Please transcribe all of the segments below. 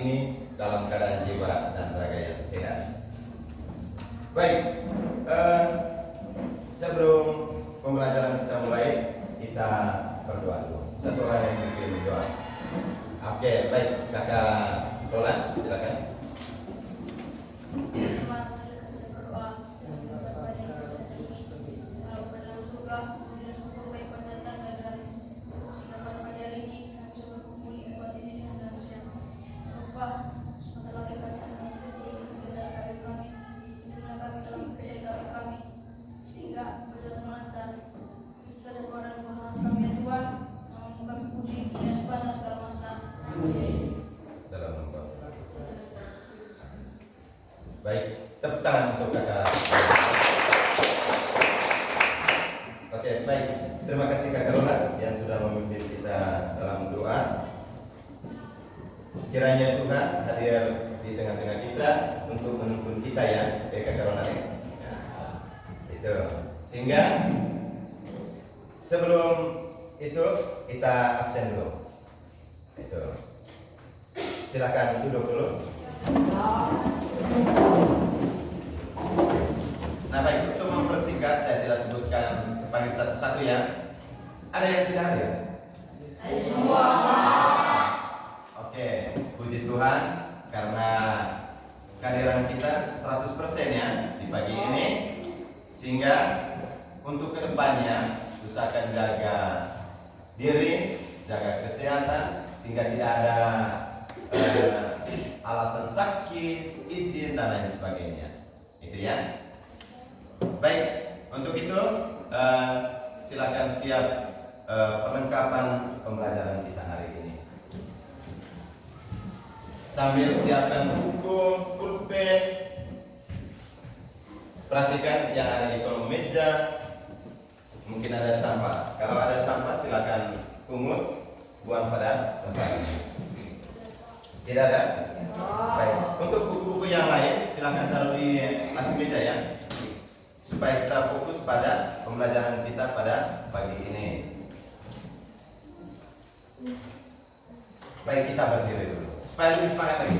ini dalam keadaan jiwa dan raga yang sehat. Baik, sebelum pembelajaran kita mulai, kita berdoa dulu. Satu orang yang mungkin berdoa. Oke, baik, kakak Roland, silakan. Baik, tepuk tangan untuk kakak. Oke, baik. Terima kasih kakak Roland yang sudah memimpin kita dalam doa. Kiranya Tuhan hadir di tengah-tengah kita untuk menuntun kita ya, kakak Roland ya. Itu. Sehingga sebelum itu kita absen dulu. Itu. Silakan duduk dulu. Nah baik, untuk mempersingkat saya tidak sebutkan panggil satu-satu ya. Ada yang tidak hadir? Ada semua. Oke, puji Tuhan karena kehadiran kita 100% ya di pagi ini, sehingga untuk kedepannya usahakan jaga diri, jaga kesehatan, sehingga tidak ada alasan sakit, izin dan lain sebagainya. Itu ya. Baik, untuk itu silakan siap perlengkapan pembelajaran kita hari ini. Sambil siapkan buku, pulpen, perhatikan yang ada di kolom meja. Mungkin ada sampah. Kalau ada sampah silakan pungut, buang pada tempatnya. Tidak ada? Baik. Untuk buku-buku yang lain silakan taruh di atas meja ya, supaya kita fokus pada pembelajaran kita pada pagi ini. Baik, kita berdiri dulu supaya lebih semangat lagi.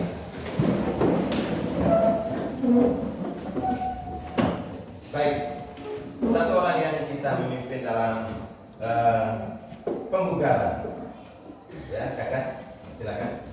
Baik, satu orang yang kita memimpin dalam pembugaran ya, kakak silakan.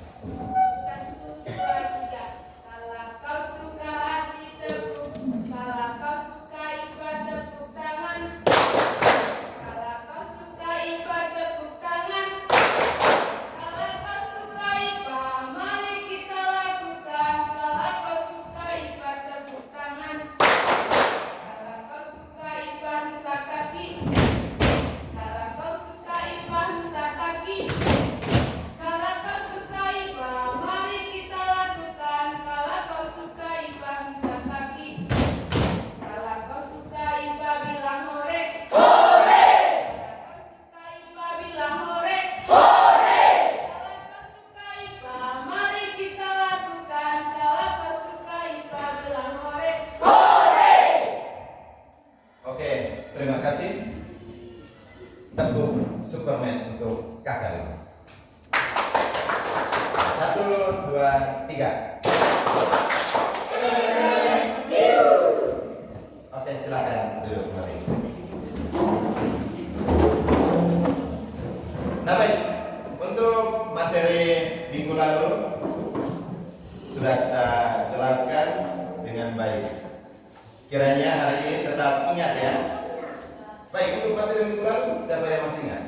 Superman untuk kakak ini. 1, 2, 3. Oke, silakan duduk kembali. Nah baik, untuk materi minggu lalu sudah kita jelaskan dengan baik. Kiranya hari ini tetap ingat ya. Baik, untuk materi minggu lalu siapa yang masih ingat?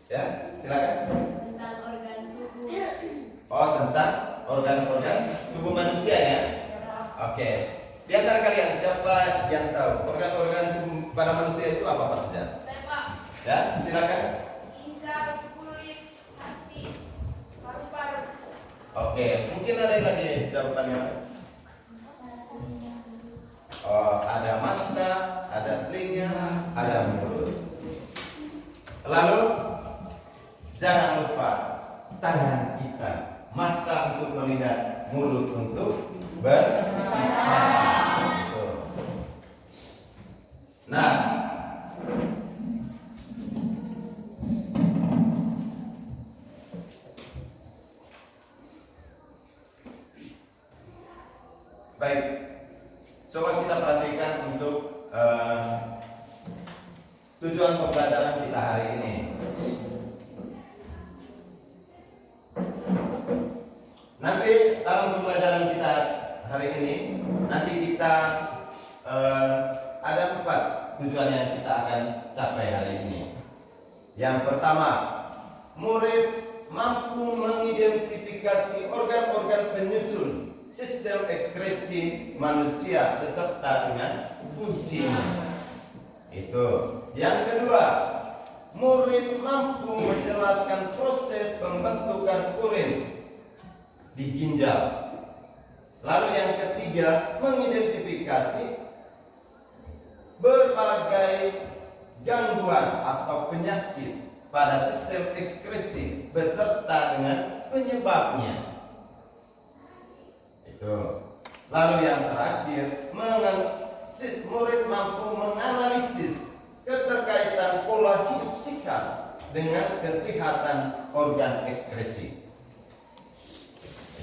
Ya, silakan. Tentang organ tubuh. Oh, tentang organ-organ tubuh manusia ya. Oke. Di antara kalian siapa yang tahu organ-organ tubuh pada manusia itu apa saja? Saya Pak. Ya, silakan. Ginjal, kulit, hati, paru-paru. Oke, mungkin ada yang lagi jawabannya. Oh, ada mata, ada telinga, ada mulut. Lalu jangan lupa tangan kita, mata untuk melihat, mulut untuk berbicara. Nah, Baik, coba kita perhatikan untuk tujuan pembelajaran kita hari ini. Nanti dalam pembelajaran kita hari ini, nanti kita ada 4 tujuan yang kita akan capai hari ini. Yang pertama, murid mampu mengidentifikasi organ-organ penyusun sistem ekskresi manusia beserta dengan fungsinya. Itu. Yang kedua, murid mampu menjelaskan proses pembentukan urin di ginjal. Lalu yang ketiga, mengidentifikasi berbagai gangguan atau penyakit pada sistem ekskresi beserta dengan penyebabnya. Itu. Lalu yang terakhir, murid mampu menganalisis keterkaitan pola hidup sikap dengan kesehatan organ ekskresi.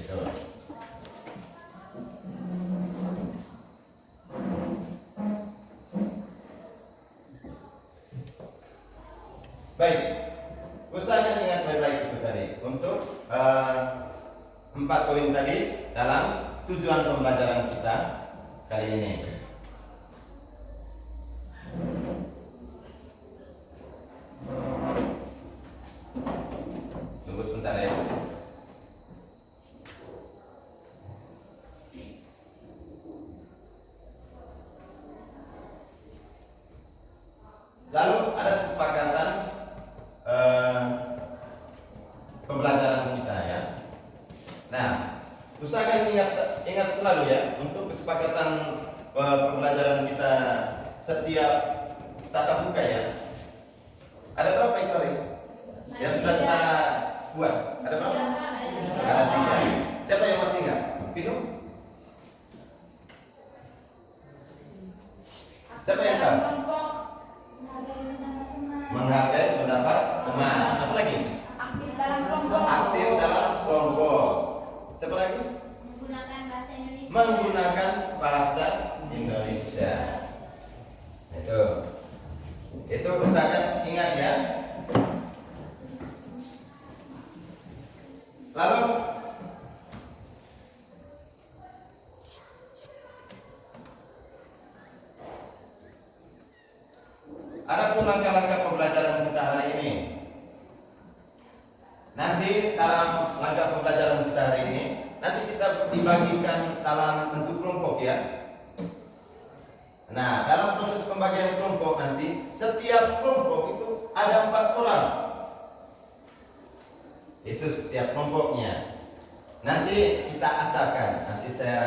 Itu. Baik, usahakan ingat baik-baik itu tadi untuk 4 poin tadi dalam tujuan pembelajaran kita kali ini. Tunggu sebentar ya. Lalu ada kesepakatan pembelajaran kita ya. Nah, usahakan ingat selalu ya untuk kesepakatan pembelajaran kita setiap tatap muka ya. Ada berapa itu hari? Yang sudah kita buat? Ada berapa? Ada 3. Siapa yang masih ingat? Pinum? Siapa yang tahu? Menghargai pendapat teman. Apa lagi? Aktif dalam kelompok. Aktif dalam kelompok. Siapa lagi? Menggunakan bahasa Indonesia. Menggunakan bahasa Indonesia. Itu usahakan ingat ya. Lalu ada pun langkah-langkah pembelajaran kita hari ini. Nanti dalam langkah pembelajaran kita hari ini, nanti kita dibagikan dalam bentuk kelompok ya. Nah, dalam proses pembagian kelompok nanti, setiap kelompok itu ada 4 orang. Itu setiap kelompoknya. Nanti kita acakkan. Nanti saya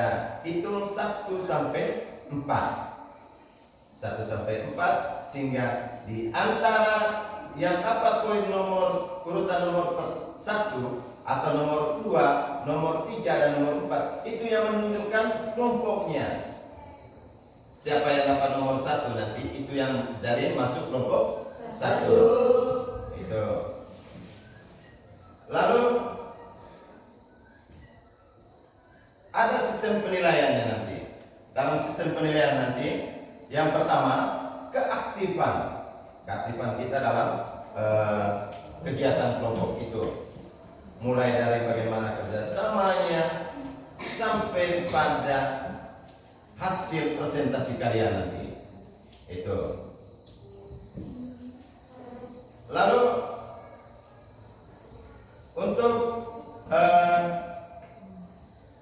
hitung 1 sampai 4. 1 sampai 4 sehingga di antara yang dapat poin urutan nomor 1 atau nomor 2, nomor 3 dan nomor 4 itu yang menunjukkan kelompoknya. Siapa yang dapat nomor 1 nanti itu yang dari masuk kelompok 1. Itu. Lalu ada sistem penilaiannya nanti. Dalam sistem penilaian nanti yang pertama keaktifan. Keaktifan kita dalam kegiatan kelompok itu. Mulai dari bagaimana kerjasamanya sampai pada hasil presentasi kalian nanti. Itu. Lalu untuk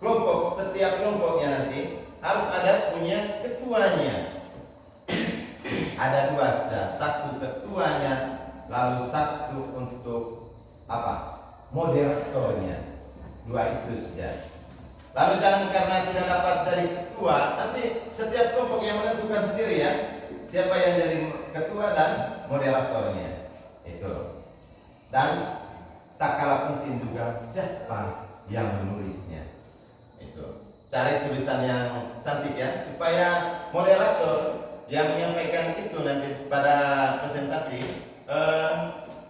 kelompok, setiap kelompoknya nanti harus ada punya ketuanya. Ada 2 saja, 1 ketuanya, lalu 1 untuk apa? Moderatornya. 2 itu saja. Lalu jangan karena tidak dapat dari ketua, nanti setiap kelompok yang menentukan sendiri ya, siapa yang jadi ketua dan moderatornya. Itu. Dan tak kalah penting juga siapa yang menulisnya. Itu. Cari tulisan yang cantik ya, supaya moderator yang menyampaikan itu nanti pada presentasi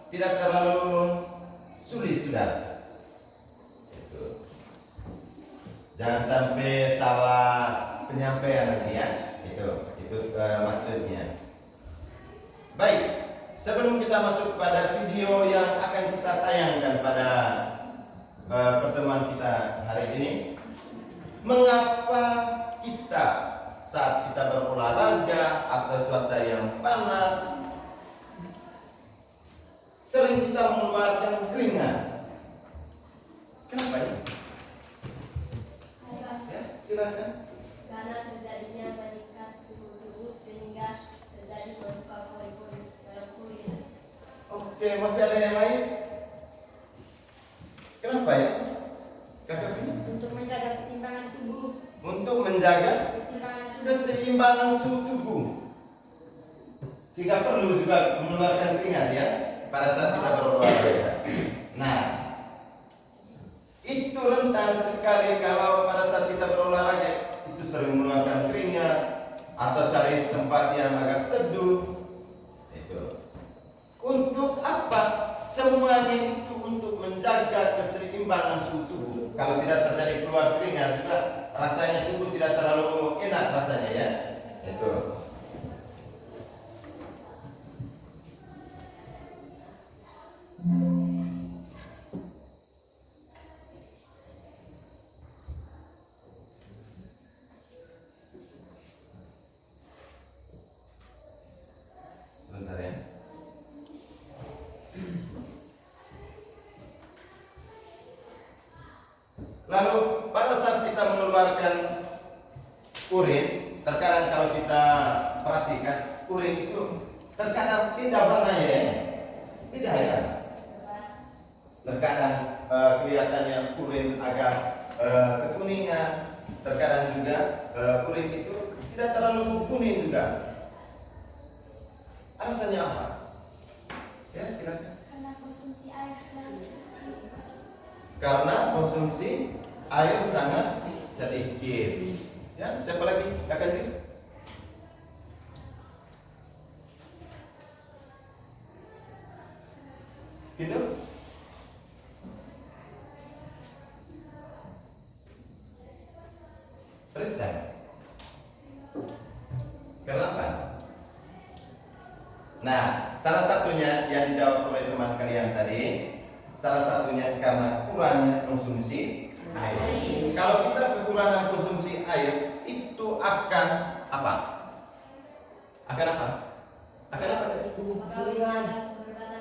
tidak terlalu sulit sudah. Itu. Jangan sampai salah penyampaian nanti ya. Itu maksudnya. Baik, sebelum kita masuk pada video yang akan kita tayangkan pada pertemuan kita hari ini, mengapa kita saat kita berolahraga atau cuaca yang panas sering kita mengeluarkan keringat? Kenapa ya? Ya, silakan. Karena terjadinya meningkat suhu tubuh sehingga terjadi pembuka pori-pori dalam kulit. Oke, masih ada yang lain? Kenapa ya? Kakak ini? Untuk menjaga keseimbangan tubuh. Untuk menjaga Keseimbangan tubuh. keseimbangan suhu tubuh, sehingga perlu juga mengeluarkan keringat ya pada saat kita berolahraga. Nah, itu rentan sekali kalau pada saat kita berolahraga itu sering mengeluarkan keringat atau cari tempat yang agak teduh. Itu untuk apa? Semuanya itu untuk menjaga keseimbangan suhu tubuh. Kalau tidak terjadi keluar keringat juga rasanya tubuh tidak terlalu enak rasanya ya. Itu. Sebentar ya. Lalu pada saat kita mengeluarkan urin, terkadang kalau kita perhatikan urin itu terkadang pindah warnanya ya, pindah ya. Terkadang kelihatannya urin agak kekuningan, terkadang juga urin itu tidak terlalu kuning juga. Alasannya apa? Ya silakan. Karena konsumsi air terlalu sedikit. Karena konsumsi air sangat sedikit. Ya, siapa lagi? Kakak Ji? Gitu? Persen. Kenapa? Nah, salah satunya yang dijawab oleh teman kalian tadi, salah satunya karena kurangnya konsumsi air. Kalau kita kekurangan konsumsi air, itu akan apa? Akan apa? Akan apa? Berwarna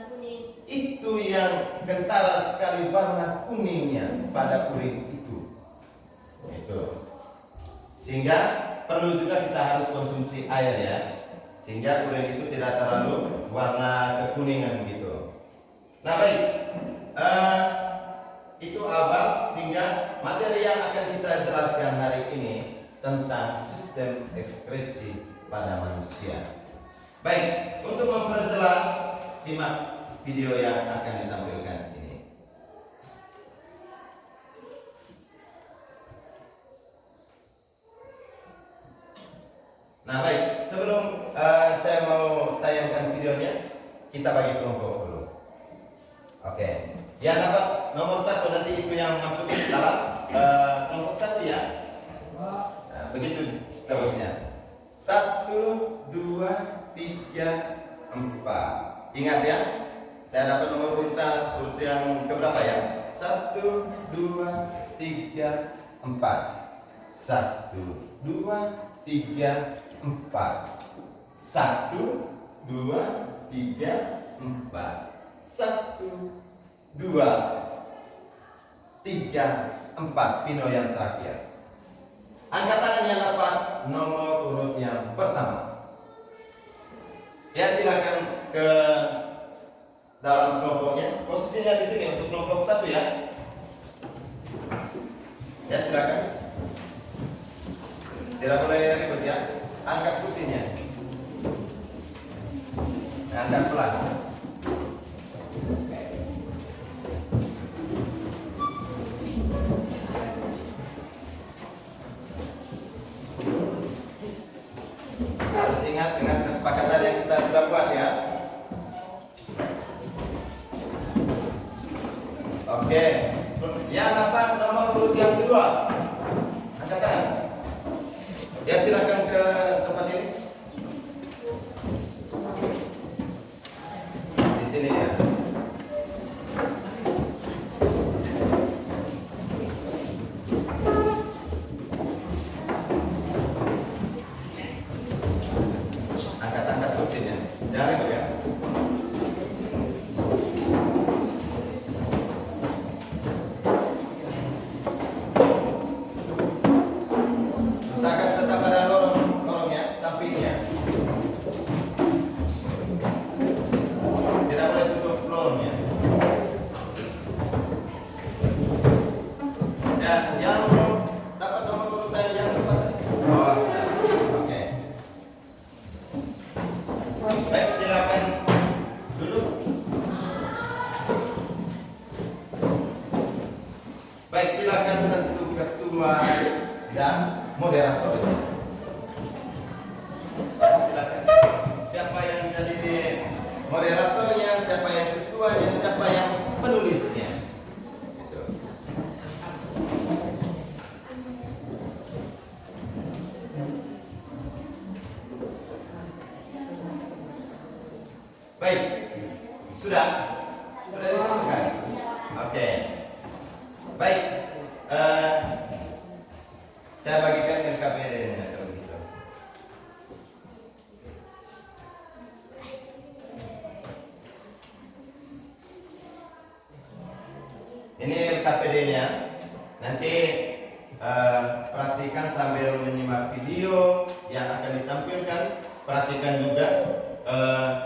kuning. Itu yang kentara sekali warna kuningnya pada urin itu. Itu. Sehingga perlu juga kita harus konsumsi air ya, sehingga urin itu tidak terlalu warna kekuningan gitu. Nah baik, itu awal sehingga materi yang akan kita jelaskan hari ini tentang sistem ekspresi pada manusia. Baik, untuk memperjelas simak video yang akan ditampilkan ini. Nah baik, sebelum saya mau tayangkan videonya, kita bagi kelompok dulu. Oke, yang dapat nomor 1 nanti itu yang masuk dalam kelompok 1 ya. Nah, begitu seterusnya. 1, 2, 3, 4. Ingat ya, saya dapat nomor urut yang keberapa ya? 1, 2, 3, 4. 1, 2, 3, 4. 1, 2, 3, 4. 1, 2, 3, 4. Pino yang terakhir. Angkatan yang dapat nomor urut yang pertama. Ya silakan ke dalam kelompoknya. Posisinya di sini untuk kelompok 1 ya. Ya silakan. Tidak boleh ribet ya. Angkat kursinya. Angkat pelan. Harus ingat dengan kesepakatan yang kita sudah buat ya. Oke. Yang dapat nomor urut yang kedua. Ya, yang dapat nomor urutan yang tepat. Oh, sudah. Oke. Baik, silakan duduk. Baik, silakan tentu ketua dan moderator. Silakan. Siapa yang jadi moderatornya, siapa yang ketuanya, siapa yang penulisnya. Gitu. Baik, sudah dimasukkan. Oke. Baik, saya bagikan LKPD-nya kalau gitu. Ini LKPD-nya. Nanti perhatikan sambil menyimak video yang akan ditampilkan. Perhatikan juga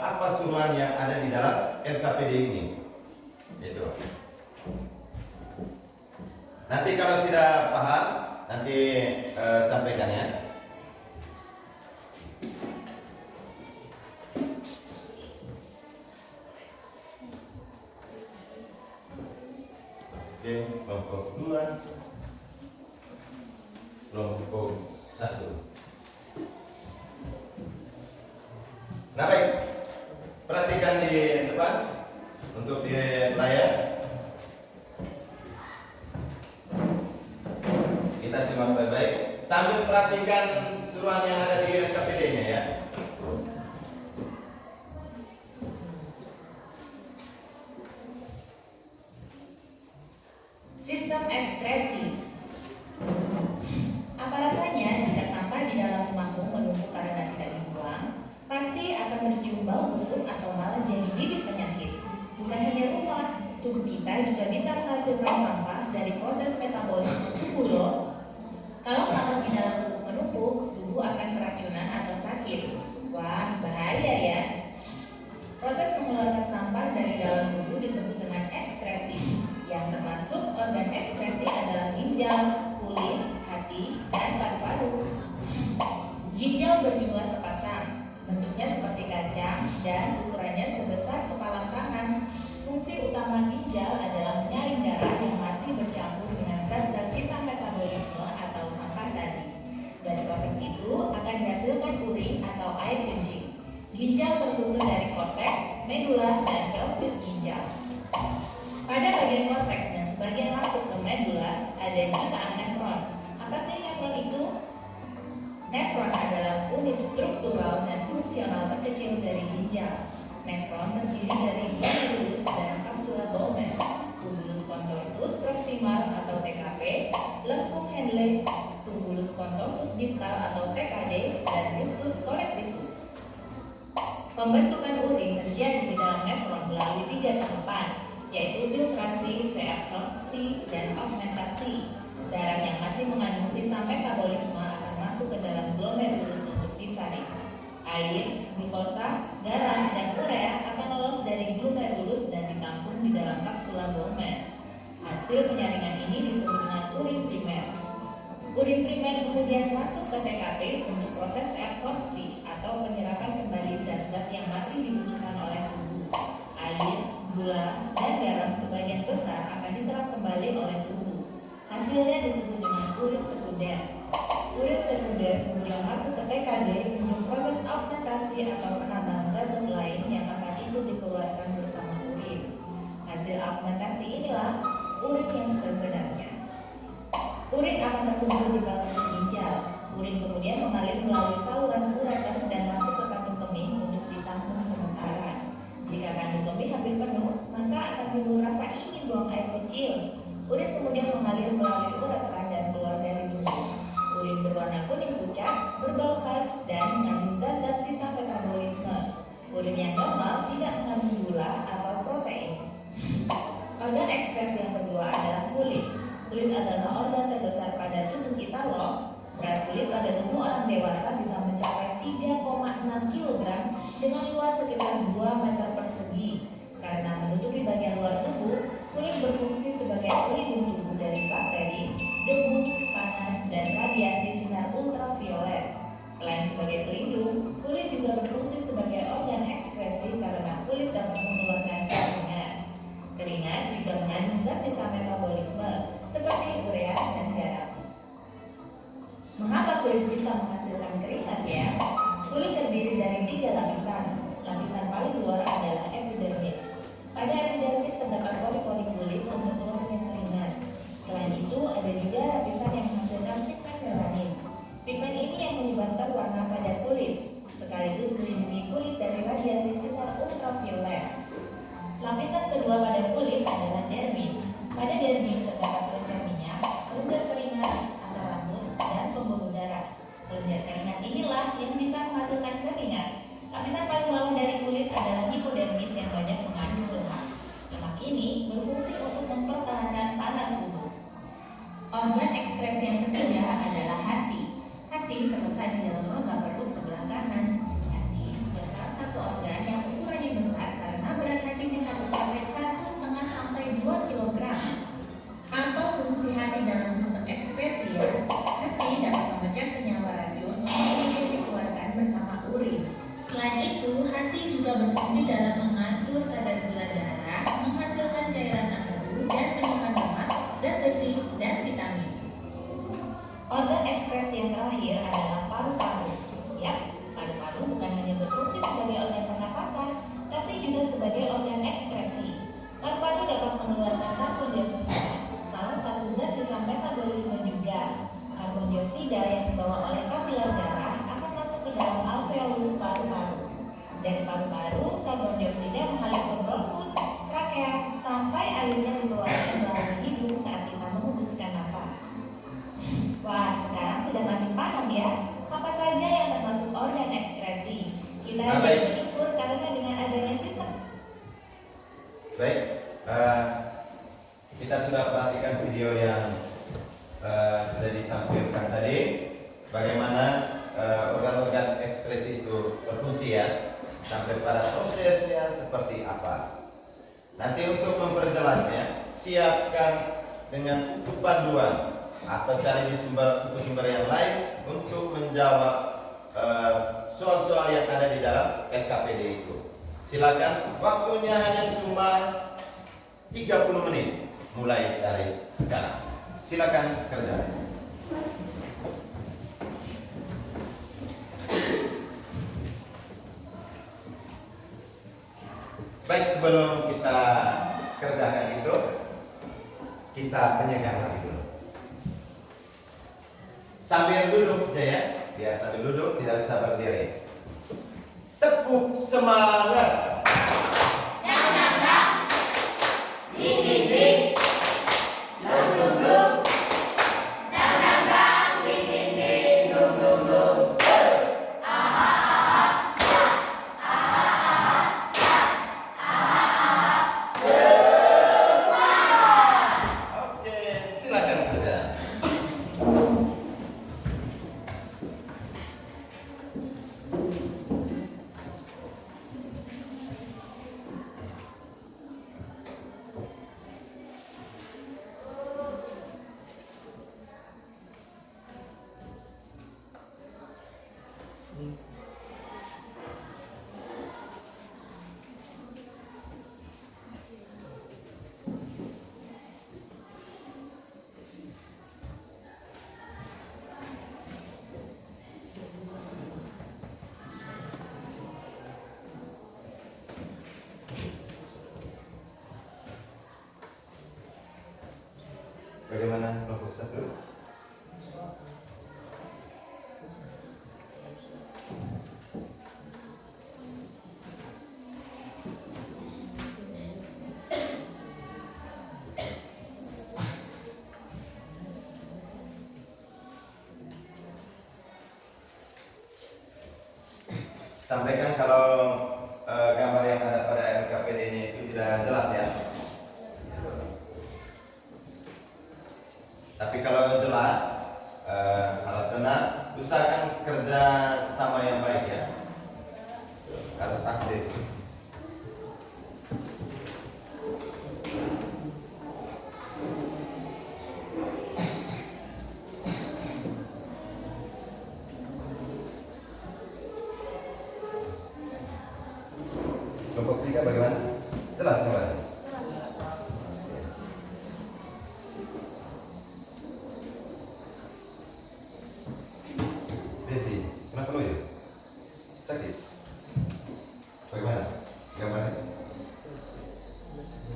apa suruhan yang ada di dalam LKPD ini. Gitu. Nanti kalau tidak paham, nanti sampaikan ya. Oke, kelompok 2, kelompok 1. Nah baik, perhatikan di depan untuk di layar. Kita simak baik-baik sambil perhatikan suruhan yang ada di LKPD-nya ya. Sistem ekspresi. Apa rasanya jika sampah di dalam rumahmu menumpuk karena tidak dibuang? Pasti akan mencium bau busuk atau malah jadi bibit penyakit. Bukan hanya rumah, tubuh kita juga bisa menghasilkan sampah dari proses metabolisme tubuh loh. Kalau sampah di dalam tubuh menumpuk, tubuh akan keracunan atau sakit. Wah, bahaya ya. Proses mengeluarkan sampah dari dalam tubuh disebut dengan ekskresi. Yang termasuk organ ekskresi adalah ginjal, kulit, hati, dan paru-paru. Ginjal berjumlah sepasang, bentuknya seperti kacang dan ukurannya sebesar kepala tangan. Fungsi utama ginjal adalah menyaring darah yang masih bercampur dengan zat-zat sisa metabolisme atau sampah tadi. Dari proses itu akan dihasilkan urin atau air kencing. Ginjal tersusun dari korteks, medula, dan pelvis ginjal. Pada bagian korteks dan sebagian masuk ke medula ada jutaan nefron. Apa sih nefron itu? Nefron adalah unit struktural dan fungsional terkecil dari ginjal. Nefron terdiri dari glomerulus dan kapsula Bowman, tubulus contortus proximal atau TKP, lengkung Henle, tubulus contortus distal atau TKD, dan ductus collectivus. Pembentukan urin terjadi di dalam nefron melalui 3 tahapan, yaitu filtrasi, reabsorpsi, dan augmentasi. Darah yang masih mengandung sisa metabolisme akan masuk ke dalam glomerulus untuk disaring. Air, glukosa, garam, dan urea akan lolos dari glomerulus dan ditampung di dalam kapsula Bowman. Hasil penyaringan ini disebut dengan urin primer. Urin primer kemudian masuk ke TKP untuk proses reabsorpsi atau penyerapan kembali zat-zat yang masih dibutuhkan oleh tubuh. Air, gula, dan garam sebagian besar akan diserap kembali oleh tubuh. Hasilnya disebut dengan urin sekunder. Urin sekunder kemudian masuk ke TKD untuk proses augmentasi atau penambahan zat-zat lain yang akan ikut dikeluarkan bersama urin. Hasil augmentasi inilah urin yang sebenarnya. Urin akan terkumpul di pelvis ginjal. Urin kemudian mengalir melalui saluran ureter dan masuk ke kantung kemih untuk ditampung sementara. Jika kantung kemih hampir penuh, maka akan timbul rasa ingin buang air kecil. Urin kemudian mengalir melalui uretra dan keluar dari tubuh. Urin berwarna kuning pucat, berbau khas, dan mengandung zat-zat sisa metabolisme. Urin yang normal tidak mengandung gula atau protein. Organ ekskresi yang kedua adalah kulit. Kulit adalah organ terbesar pada tubuh kita loh. Berat kulit pada tubuh orang dewasa bisa mencapai 3,6 kg dengan luas sekitar 2 meter persegi. Karena menutupi bagian luar tubuh, kulit berfungsi sebagai pelindung tubuh dari bakteri, Organ ekspresi yang ketiga adalah hati. Hati terletak di dalam rongga perut sebelah kanan. Hati juga salah satu organ yang ukurannya besar karena berat hati bisa mencapai 1,5 sampai 2 kg. Apa fungsi hati dalam sistem ekspresi ya? Hati dapat memecah senyawa racun yang dikeluarkan bersama urin. Selain itu, hati juga berfungsi dalam mengatur kadar gula darah, menghasilkan cairan amadu dan menyimpan lemak, zat besi, dan vitamin. Organ ekspresi yang terakhir adalah paru-paru. Ya, paru-paru bukan hanya berfungsi sebagai organ pernapasan, tapi juga sebagai organ ekspresi. Paru-paru dapat mengeluarkan karbon dioksida, salah satu zat sisa metabolisme juga. Karbon dioksida yang dibawa oleh kapiler darah akan masuk ke dalam alveolus paru-paru. Dari paru-paru, karbon dioksida mengalir ke bronkus, trakea, sampai akhirnya dikeluarkan melalui hidung saat kita menghembuskan napas. Wah, sekarang sudah makin paham ya, apa saja yang termasuk organ ekspresi. Kita harus bersyukur karena dengan adanya sistem. Baik, kita sudah perhatikan video yang sudah ditampilkan tadi. Bagaimana organ-organ ekspresi itu berfungsi ya, sampai pada prosesnya seperti apa. Nanti untuk memperjelasnya, siapkan dengan buku panduan atau cari di sumber yang lain untuk menjawab soal-soal yang ada di dalam LKPD itu. Silakan, waktunya hanya cuma 30 menit mulai dari sekarang. Silakan kerja. Baik, sebelum kita kerjakan itu, kita penyegar lagi dulu. Sambil duduk saja ya, biar sambil duduk tidak bisa berdiri. Tepuk semangat. Oke, silakan kerja. Bagaimana kelompok satu? Sampaikan kalau gambar yang ada pada LKPD ini itu tidak jelas ya. Tapi kalau jelas, kalau tenang, usahakan kerja sama yang baik ya. Harus aktif. Kelompok 3 bagaimana? Jelas semuanya? Betty, kenapa lo ya? Sakit? Bagaimana? Gambarnya?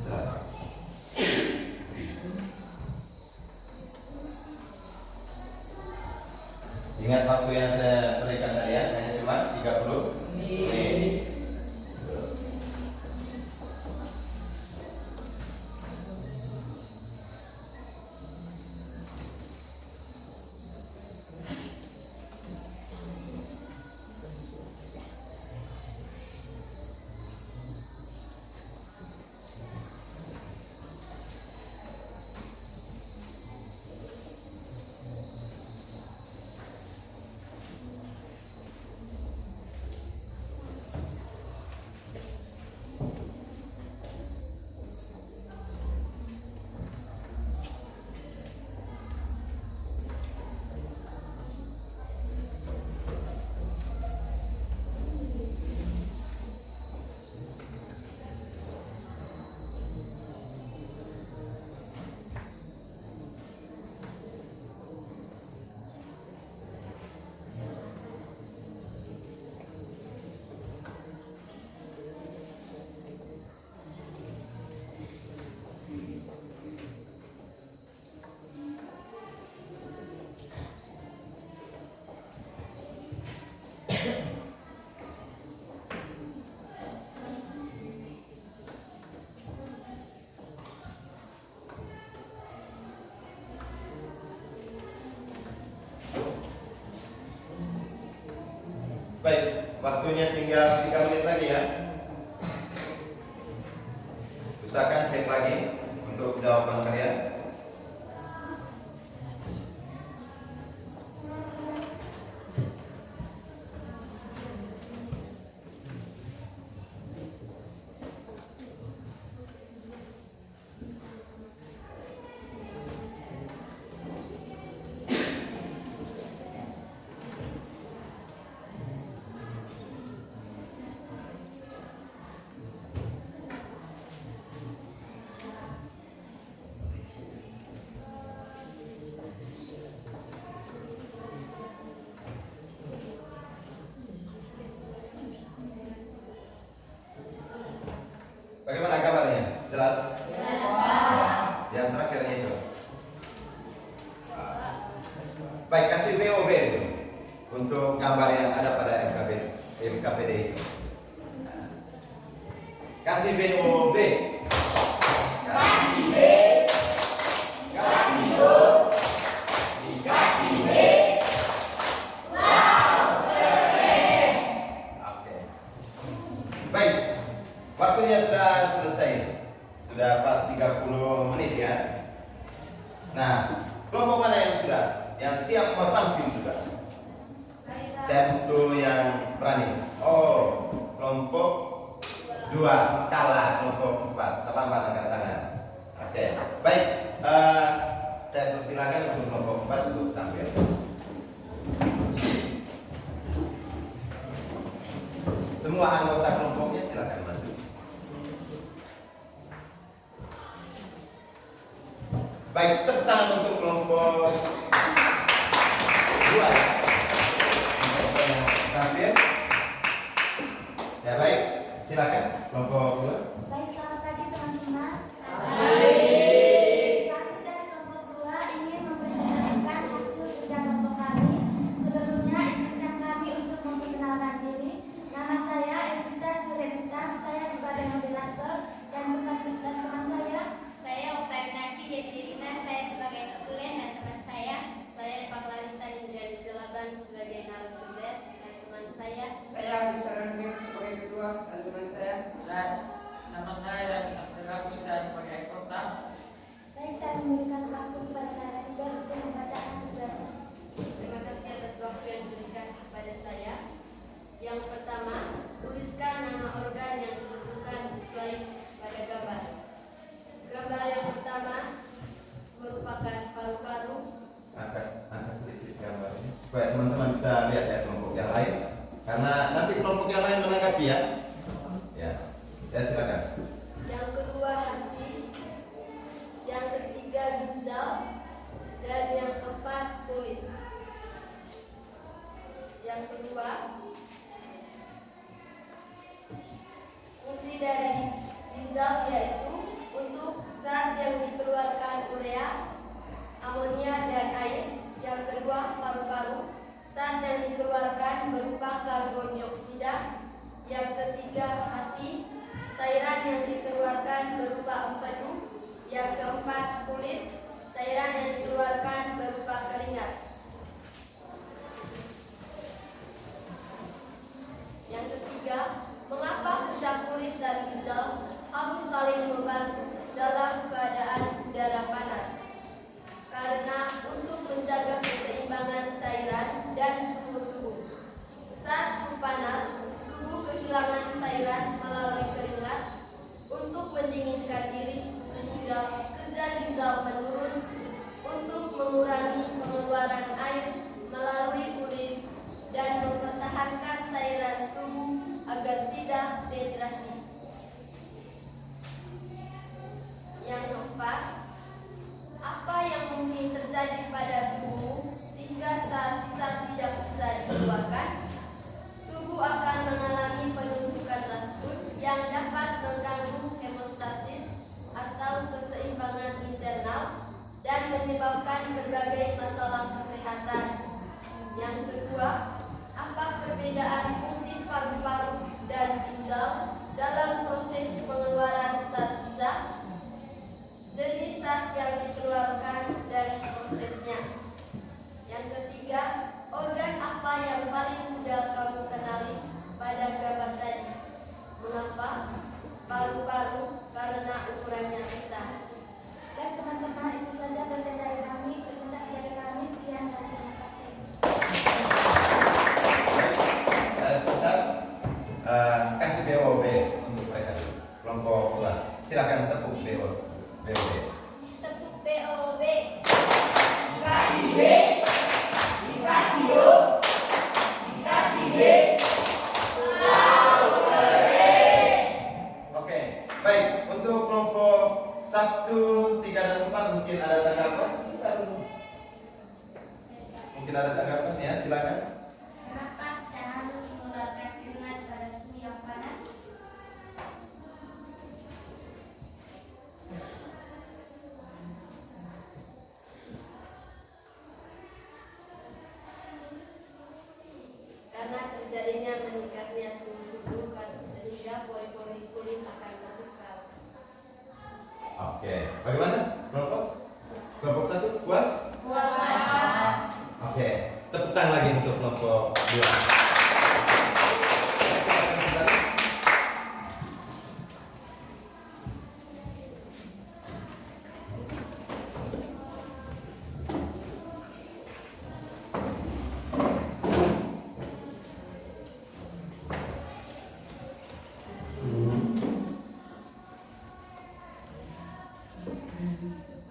Jelas? Ingat waktu yang saya berikan tadi ya, hanya cuma 30 menit. Baik, waktunya tinggal 3 menit lagi ya. Usahakan cek lagi untuk jawaban kalian. Bagaimana kabarnya? Jelas? Yang terakhirnya itu. Baik, kasih VOB itu untuk gambar yang ada pada LKPD itu. Kasih VOB. Kasih B. Kasih O. Dikasih B. Wow, keren. Oke. Baik. Waktunya sudah selesai. Sudah pas 30 menit ya. Nah, kelompok mana yang sudah? Yang siap mau tampil sudah? Saya butuh yang berani. Oh, kelompok 2 kalah kelompok 4. Terlambat angkat tangan. Oke, baik. Saya persilakan untuk kelompok 4 untuk tampil. Semua anggota kelompoknya silakan maju. Baik, tepuk tangan untuk kelompok 2 ya. Kelompok yang tampil. Ya baik, silakan kelompok 2. Baik, selamat pagi teman-teman. Kami dari kelompok 2 ingin mempresentasikan hasil kerja kelompok kami. Sebelumnya izinkan kami untuk memperkenalkan diri. Nama saya Evita Suryanita, saya sebagai moderator dan teman saya. Saya Oktavianti Devirina, saya sebagai ketulen, dan teman saya Eva Clarissa Indriani Jelaban sebagai narasumber, dan teman saya bisa Ranggit sebagai ketua dan teman saya Dan nama saya dan bergabung saya sebagai kota. Baik, saya memberikan waktu kepada narasumber untuk membacakan tugasnya. terima kasih atas waktu yang diberikan kepada saya. Yang pertama, tuliskan nama organ yang ditentukan sesuai pada gambar. Gambar yang pertama merupakan paru-paru. Angkat sedikit gambar ini supaya teman-teman bisa lihat ya kelompok yang lain. Karena nanti kelompok yang lain menanggapi ya. Ya silakan. Yang kedua hati. Yang ketiga ginjal. Dan yang keempat kulit. Yang kedua, fungsi dari ginjal yaitu untuk zat yang dikeluarkan urea, amonia, dan air. Yang kedua, paru-paru, zat yang dikeluarkan berupa karbon dioksida. Yang ketiga, hati, cairan yang dikeluarkan berupa empedu. Yang keempat, kulit, cairan yang dikeluarkan berupa keringat. Mungkin ada tanggapan ya, silakan. Kenapa kita harus mengeluarkan keringat pada suhu yang panas? Karena terjadinya meningkatnya suhu tubuh sehingga pori-pori kulit akan terbuka. Oke, bagaimana? Kelompok? Kelompok 1 puas? Oke, tepuk tangan lagi untuk kelompok 2.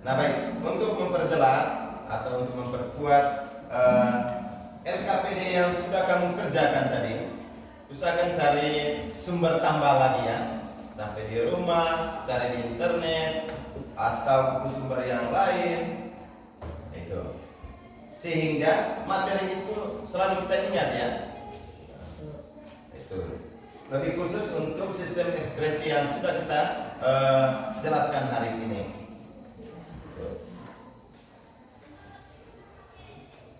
Nah baik, untuk memperjelas atau untuk memperkuat LKPD yang sudah kamu kerjakan tadi, usahakan cari sumber tambah lagi ya, sampai di rumah, cari di internet atau buku sumber yang lain, itu sehingga materi itu selalu kita ingat ya. Itu lebih khusus untuk sistem ekspresi yang sudah kita jelaskan hari ini.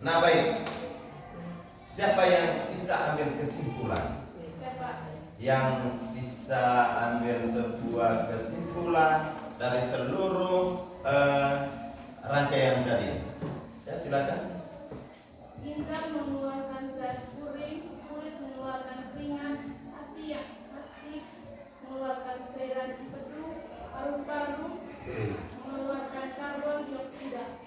Nah baik, siapa yang bisa ambil kesimpulan? Yang bisa ambil sebuah kesimpulan dari seluruh rangkaian tadi? Ya silakan. Bintang mengeluarkan zat kuring, kulit mengeluarkan keringat, hati mengeluarkan cairan empedu, paru-paru mengeluarkan karbon dioksida.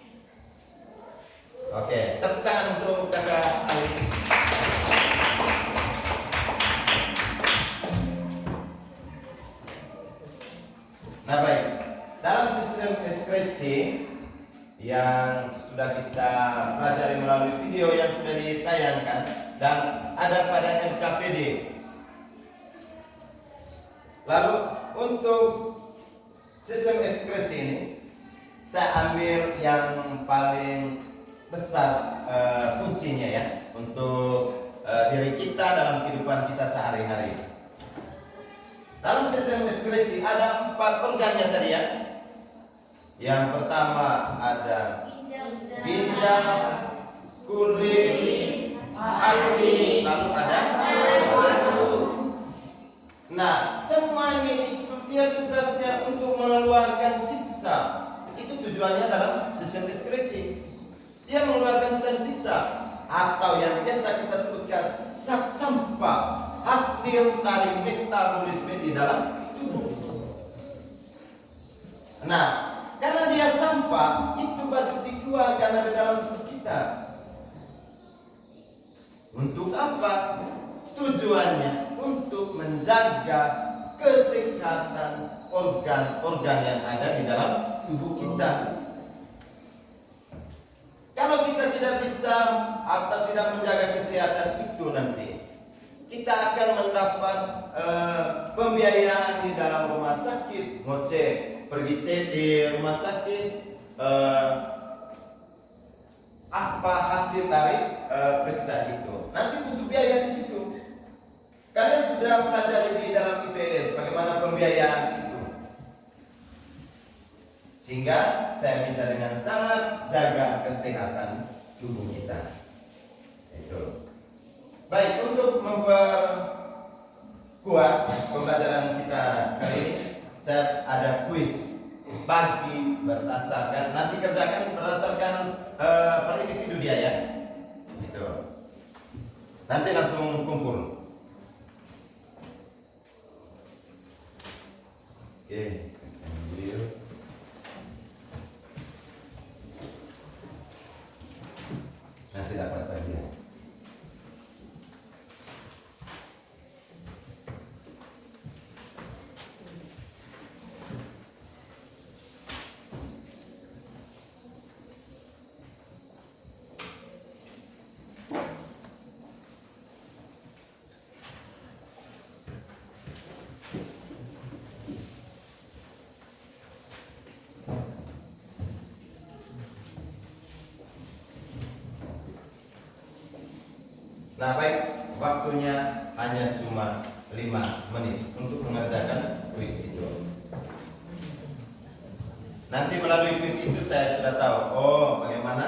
Oke, tepuk tangan untuk kakak Ali. Nah baik, dalam sistem ekspresi yang sudah kita pelajari melalui video yang sudah ditayangkan dan ada pada LKPD. Lalu untuk sistem ekspresi ini saya ambil yang paling besar fungsinya ya untuk diri kita dalam kehidupan kita sehari-hari. Dalam sistem ekspresi ada 4 organnya tadi ya. Yang pertama ada ginjal, kulit, hati, lalu ada paru. Nah, semua ini dia tugasnya untuk mengeluarkan sisa. Itu tujuannya dalam sistem ekspresi. Dia mengeluarkan sisa atau yang biasa kita sebutkan sampah, hasil dari metabolisme di dalam tubuh. Nah, karena dia sampah, itu wajib dikeluarkan dari dalam tubuh kita. Untuk apa? Tujuannya untuk menjaga kesehatan organ-organ yang ada di dalam tubuh kita. Kalau kita tidak bisa atau tidak menjaga kesehatan itu nanti, kita akan mendapat pembiayaan di dalam rumah sakit, ngoceh, pergi cek di rumah sakit, apa hasil dari periksa itu. Nanti butuh biaya di situ. Kalian sudah pelajari di dalam IPS bagaimana pembiayaan itu. Sehingga saya minta dengan sangat jaga kesehatan tubuh kita. Itu. Baik, untuk memperkuat pembelajaran kita kali ini, saya ada kuis bagi berdasarkan, nanti kerjakan berdasarkan per individu dia ya. Gitu. Nanti langsung kumpul. Oke, ambil. Nanti dapat bagian. Nah baik, waktunya hanya cuma 5 menit untuk mengerjakan kuis itu. Nanti melalui kuis itu saya sudah tahu, bagaimana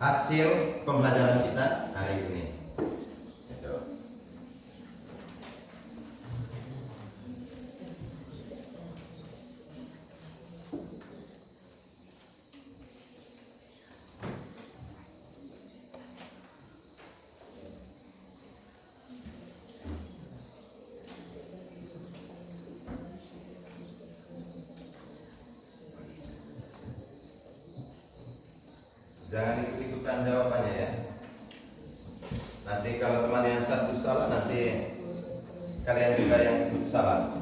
hasil pembelajaran kita hari ini. Gitu. Jangan ikut-ikutan jawabannya ya. Nanti kalau teman yang satu salah, nanti kalian juga yang ikut salah.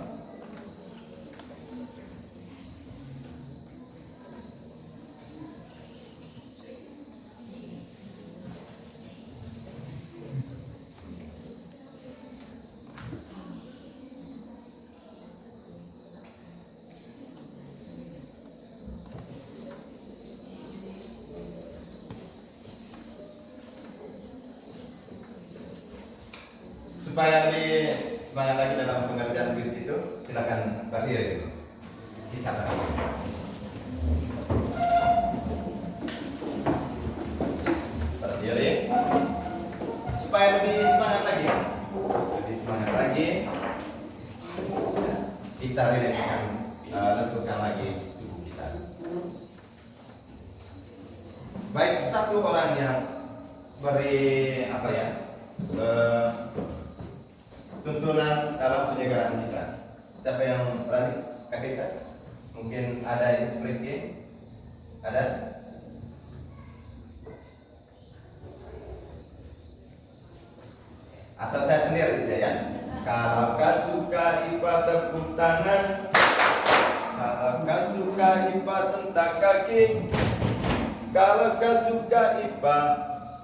Supaya lebih semangat lagi dalam pengerjaan kuis itu, silakan berdiri dulu. Kita berdiri. Supaya lebih semangat lagi, ya, kita rilekskan, lenturkan lagi tubuh kita. Baik, satu orang yang beri tuntunan dalam penyegaran kita. Siapa yang berani? KPK? Mungkin ada yang seperti ada? Atau saya sendiri saja ya. Kalau kau suka IPA tepuk tangan, kalau kau suka IPA sentak kaki, kalau kau suka IPA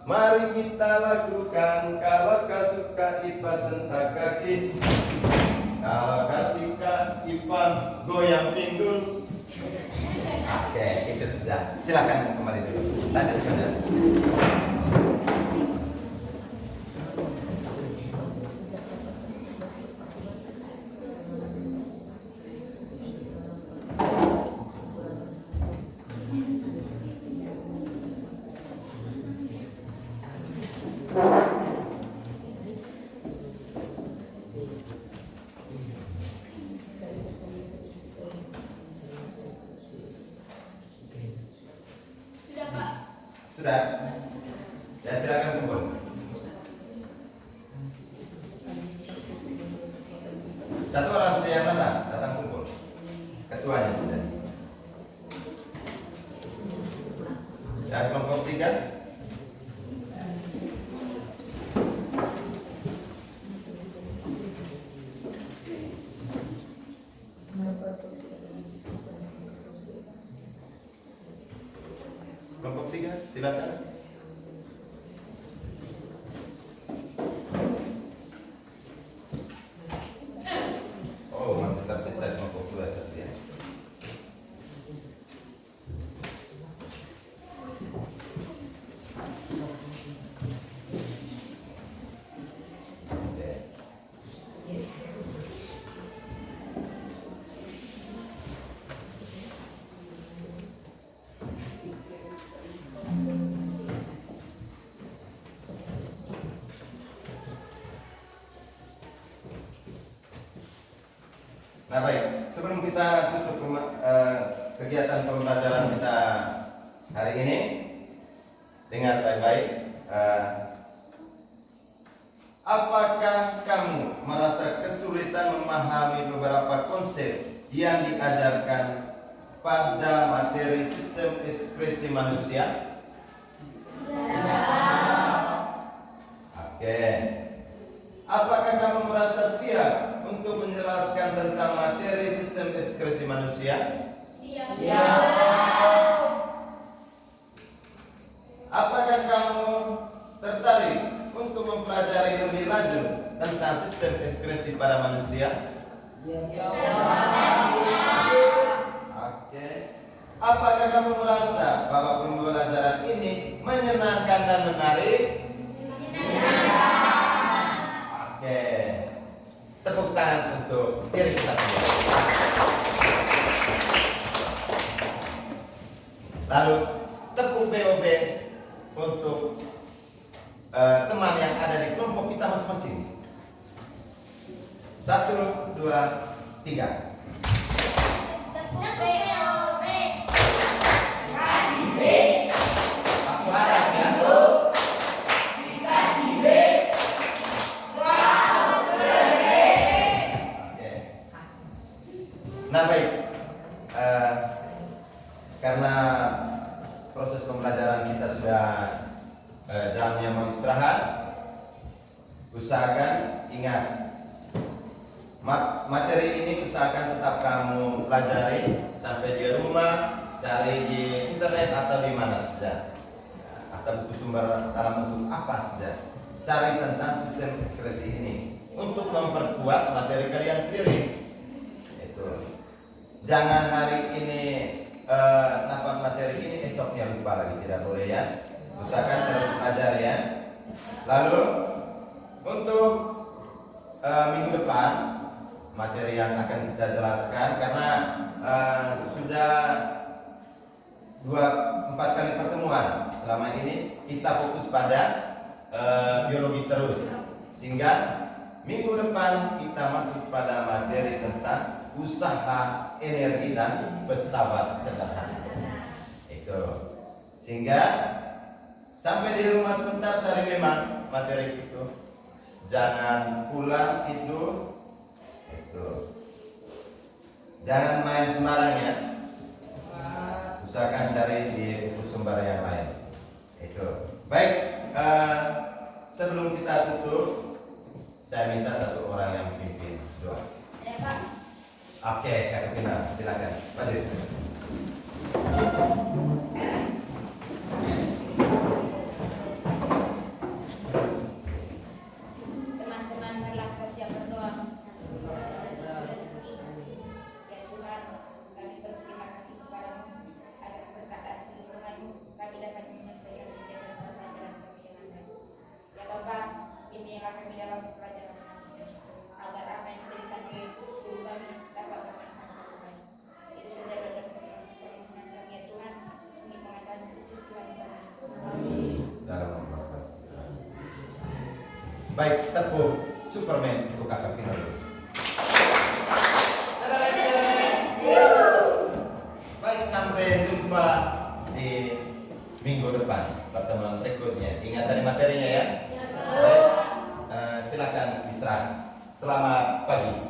mari kita lakukan. Kalau kau suka IPA sentak kaki, kalau kau suka IPA goyang pinggul. Oke, itu sudah. Silakan kembali dulu. Lanjut saja. Sudah? Ya silakan kumpul. Satu orang saja yang datang kumpul. Ketuanya sudah. Ya kelompok 3. Kelompok 3, silakan. Oh, masih tersisa kelompok 2 satu ya. Oke. Nah baik, sebelum kita tutup kegiatan pembelajaran kita hari ini, dengar baik-baik. Apakah kamu merasa kesulitan memahami beberapa konsep yang diajarkan pada materi sistem ekspresi manusia? Oke. Apakah kamu merasa siap untuk menjelaskan tentang materi sistem ekspresi manusia? Siap. Apakah kamu tertarik untuk mempelajari lebih lanjut tentang sistem ekspresi pada manusia? Oke. Apakah kamu merasa bahwa pembelajaran ini menyenangkan dan menarik? Oke. Tepuk tangan untuk diri kita sendiri. Lalu tepuk BOB untuk teman yang ada di kelompok kita masing-masing. 1, 2, 3. Tepuk BOB. Aku harap ya. Oke. Nah baik, karena proses pembelajaran kita sudah jamnya mau istirahat, usahakan ingat materi ini usahakan tetap kamu pelajari sampai di rumah, cari di internet atau di mana saja, atau buku sumber dalam bentuk apa saja, cari tentang sistem ekspresi ini untuk memperkuat materi kalian sendiri. Itu jangan hari ini dapat materi ini esoknya lupa lagi, tidak boleh ya. Usahakan terus belajar ya. Lalu untuk minggu depan materi yang akan kita jelaskan karena sudah 4 kali pertemuan selama ini kita fokus pada biologi terus, sehingga minggu depan kita masuk pada materi tentang usaha energi dan pesawat sederhana. Itu sehingga sampai di rumah sebentar cari memang materi itu, jangan pulang itu jangan main sembarang ya, usahakan cari di buku sumber yang lain. Itu baik. Sebelum kita tutup, saya minta satu orang yang pimpin doa. Oke, Kak Pina, silakan. Hadir. Teman-teman marilah siap berdoa. Ya Tuhan, kami berterima kasih kepadamu atas berkat dan pertolongan-Mu kami dapat menyelesaikan kegiatan pelajaran kami dengan baik. Ya Bapa, bimbinglah kami dalam pelajaran kami, agar apa yang diberikan oleh guru kami dapat bermanfaat bagi kami. Itu saja dalam permohonan kami ya Tuhan, demi pengabdian Tuhan kami. Amin. Dalam nama Bapa. Baik, tepuk Superman untuk Kakak Pina dulu. Baik, sampai jumpa di minggu depan pertemuan berikutnya. Ingat dari materinya ya. Baik, silakan istirahat. Selamat pagi.